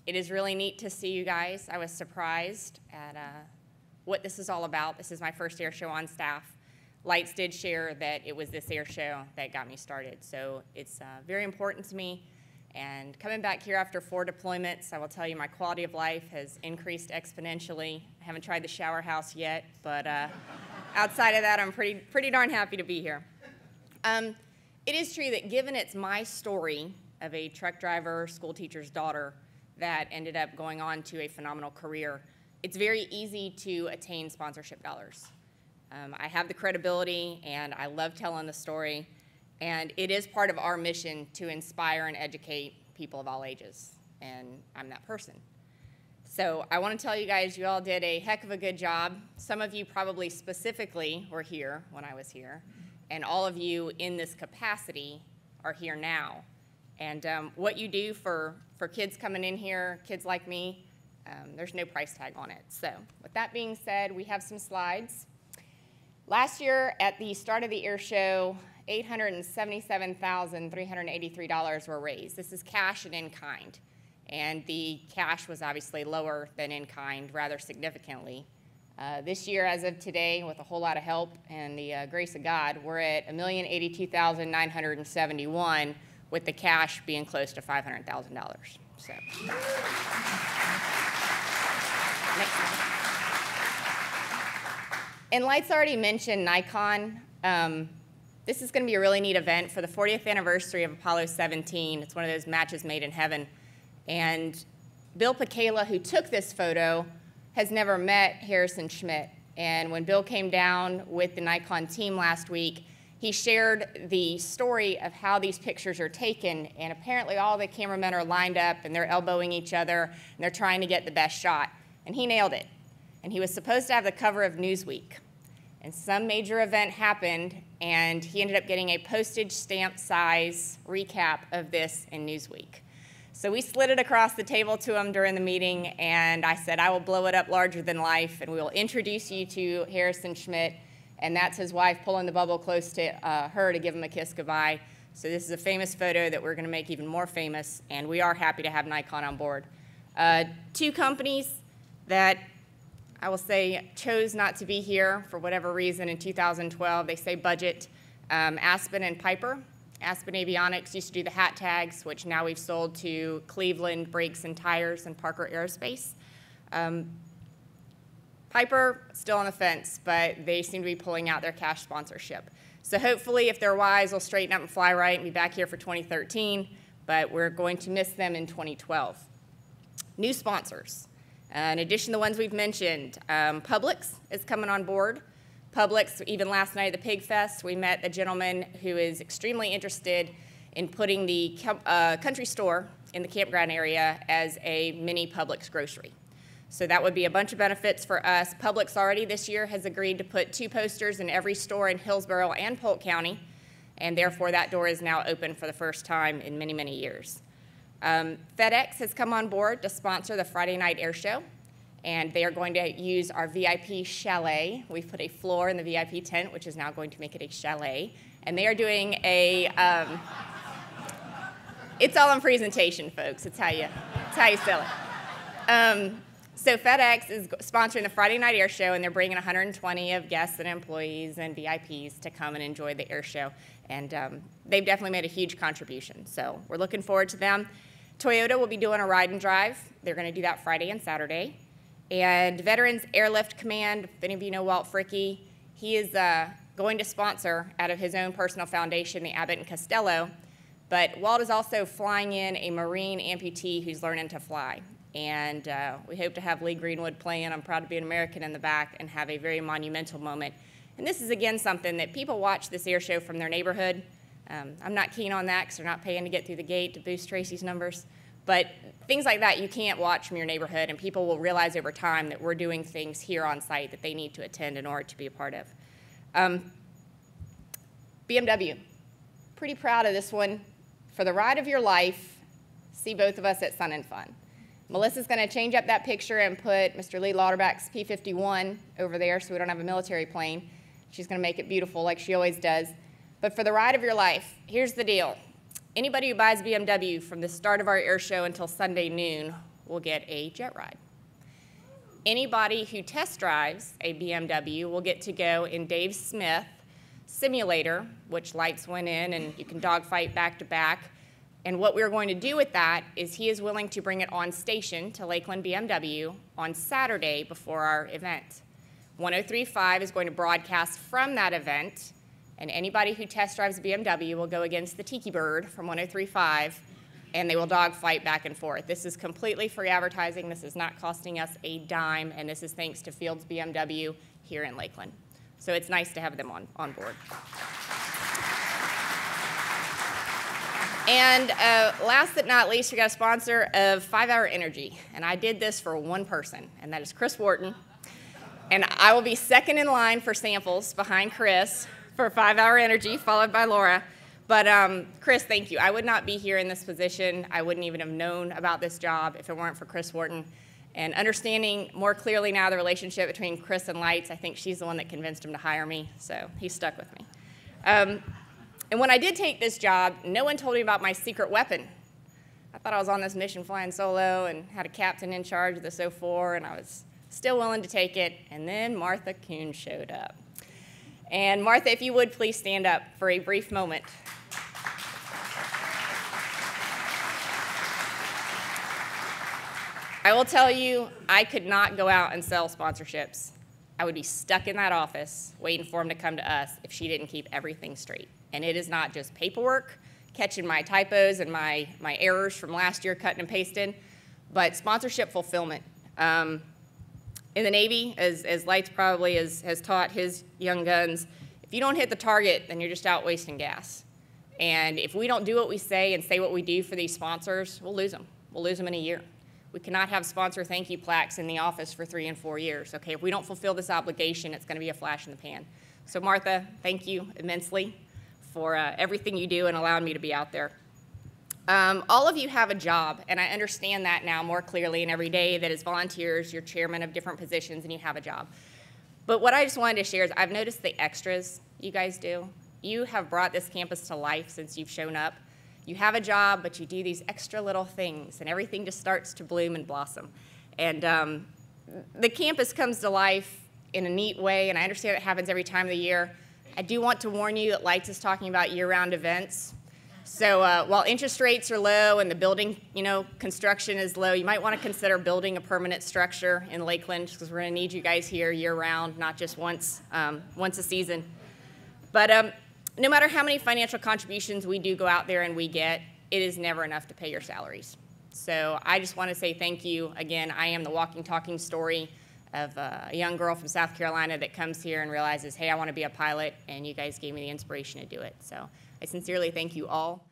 It is really neat to see you guys. I was surprised at what this is all about. This is my first air show on staff. Lights did share that it was this air show that got me started, so it's very important to me. And coming back here after 4 deployments, I will tell you my quality of life has increased exponentially. I haven't tried the shower house yet, but outside of that, I'm pretty darn happy to be here. It is true that given it's my story of a truck driver, school teacher's daughter that ended up going on to a phenomenal career, it's very easy to attain sponsorship dollars. I have the credibility, and I love telling the story, and it is part of our mission to inspire and educate people of all ages, and I'm that person. So I want to tell you guys, you all did a heck of a good job. Some of you probably specifically were here when I was here, and all of you in this capacity are here now. And what you do for kids coming in here, kids like me, there's no price tag on it. So with that being said, we have some slides. Last year at the start of the air show, $877,383 were raised. This is cash and in kind. And the cash was obviously lower than in kind, rather significantly. This year, as of today, with a whole lot of help and the grace of God, we're at $1,082,971, with the cash being close to $500,000. So, next slide. And Light's already mentioned Nikon. This is going to be a really neat event for the 40th anniversary of Apollo 17. It's one of those matches made in heaven. And Bill Pacala, who took this photo, has never met Harrison Schmitt. And when Bill came down with the Nikon team last week, he shared the story of how these pictures are taken, and apparently all the cameramen are lined up and they're elbowing each other and they're trying to get the best shot. And he nailed it. And he was supposed to have the cover of Newsweek. And some major event happened, and he ended up getting a postage stamp size recap of this in Newsweek. So we slid it across the table to him during the meeting, and I said, I will blow it up larger than life, and we will introduce you to Harrison Schmitt. And that's his wife pulling the bubble close to her to give him a kiss goodbye. So this is a famous photo that we're going to make even more famous, and we are happy to have Nikon on board. 2 companies that I will say chose not to be here for whatever reason in 2012. They say budget. Aspen and Piper. Aspen Avionics used to do the hat tags, which now we've sold to Cleveland Brakes and Tires and Parker Aerospace. Piper, still on the fence, but they seem to be pulling out their cash sponsorship. So hopefully, if they're wise, they'll straighten up and fly right and be back here for 2013, but we're going to miss them in 2012. New sponsors. In addition to the ones we've mentioned, Publix is coming on board. Publix, even last night at the Pig Fest, we met a gentleman who is extremely interested in putting the country store in the campground area as a mini Publix grocery. So that would be a bunch of benefits for us. Publix already this year has agreed to put 2 posters in every store in Hillsborough and Polk County, and therefore that door is now open for the first time in many, many years. FedEx has come on board to sponsor the Friday night air show, and they are going to use our VIP chalet. We've put a floor in the VIP tent, which is now going to make it a chalet, and they are doing a, it's all in presentation, folks. It's how you sell it. So FedEx is sponsoring the Friday night air show, and they're bringing 120 of guests and employees and VIPs to come and enjoy the air show. And they've definitely made a huge contribution. So we're looking forward to them. Toyota will be doing a ride and drive. They're going to do that Friday and Saturday. And Veterans Airlift Command, if any of you know Walt Fricke, he is going to sponsor out of his own personal foundation, the Abbott and Costello. But Walt is also flying in a Marine amputee who's learning to fly. And we hope to have Lee Greenwood playing I'm Proud to Be an American in the back and have a very monumental moment. And this is, again, something that people watch this air show from their neighborhood. I'm not keen on that because they're not paying to get through the gate to boost Tracy's numbers. But things like that you can't watch from your neighborhood, and people will realize over time that we're doing things here on site that they need to attend in order to be a part of. BMW, pretty proud of this one. For the ride of your life, see both of us at Sun and Fun. Melissa's going to change up that picture and put Mr. Lee Lauterbach's P-51 over there so we don't have a military plane. She's going to make it beautiful like she always does. But for the ride of your life, here's the deal. Anybody who buys BMW from the start of our air show until Sunday noon will get a jet ride. Anybody who test drives a BMW will get to go in Dave Smith simulator, which lights went in and you can dogfight back to back. And what we're going to do with that is he is willing to bring it on station to Lakeland BMW on Saturday before our event. 103.5 is going to broadcast from that event, and anybody who test drives a BMW will go against the Tiki Bird from 103.5, and they will dogfight back and forth. This is completely free advertising. This is not costing us a dime, and this is thanks to Fields BMW here in Lakeland. So it's nice to have them on board. And last but not least, we got a sponsor of 5 Hour Energy. And I did this for one person, and that is Chris Wharton. And I will be second in line for samples behind Chris for 5 Hour Energy, followed by Laura. But Chris, thank you. I would not be here in this position. I wouldn't even have known about this job if it weren't for Chris Wharton. And understanding more clearly now the relationship between Chris and Lights, I think she's the one that convinced him to hire me, so he's stuck with me. And when I did take this job, no one told me about my secret weapon. I thought I was on this mission flying solo and had a captain in charge of this 04, and I was still willing to take it. And then Martha Kuhn showed up. And Martha, if you would please stand up for a brief moment. I will tell you, I could not go out and sell sponsorships. I would be stuck in that office waiting for them to come to us if she didn't keep everything straight. And it is not just paperwork, catching my typos and my errors from last year, cutting and pasting, but sponsorship fulfillment. In the Navy, as Lights probably has taught his young guns, if you don't hit the target, then you're just out wasting gas. And if we don't do what we say and say what we do for these sponsors, we'll lose them. We'll lose them in a year. We cannot have sponsor thank you plaques in the office for 3 and 4 years. Okay, if we don't fulfill this obligation, it's going to be a flash in the pan. So Martha, thank you immensely for everything you do and allowing me to be out there. All of you have a job, and I understand that now more clearly, and every day that as volunteers, you're chairman of different positions and you have a job. But what I just wanted to share is I've noticed the extras you guys do. You have brought this campus to life since you've shown up. You have a job, but you do these extra little things, and everything just starts to bloom and blossom. And the campus comes to life in a neat way, and I understand it happens every time of the year. I do want to warn you that Lights is talking about year-round events. So while interest rates are low and the building, construction is low, you might want to consider building a permanent structure in Lakeland, because we're going to need you guys here year-round, not just once a season. But no matter how many financial contributions we do go out there and we get, it is never enough to pay your salaries. So I just want to say thank you. Again, I am the walking, talking story of a young girl from South Carolina that comes here and realizes, hey, I want to be a pilot, and you guys gave me the inspiration to do it. So I sincerely thank you all.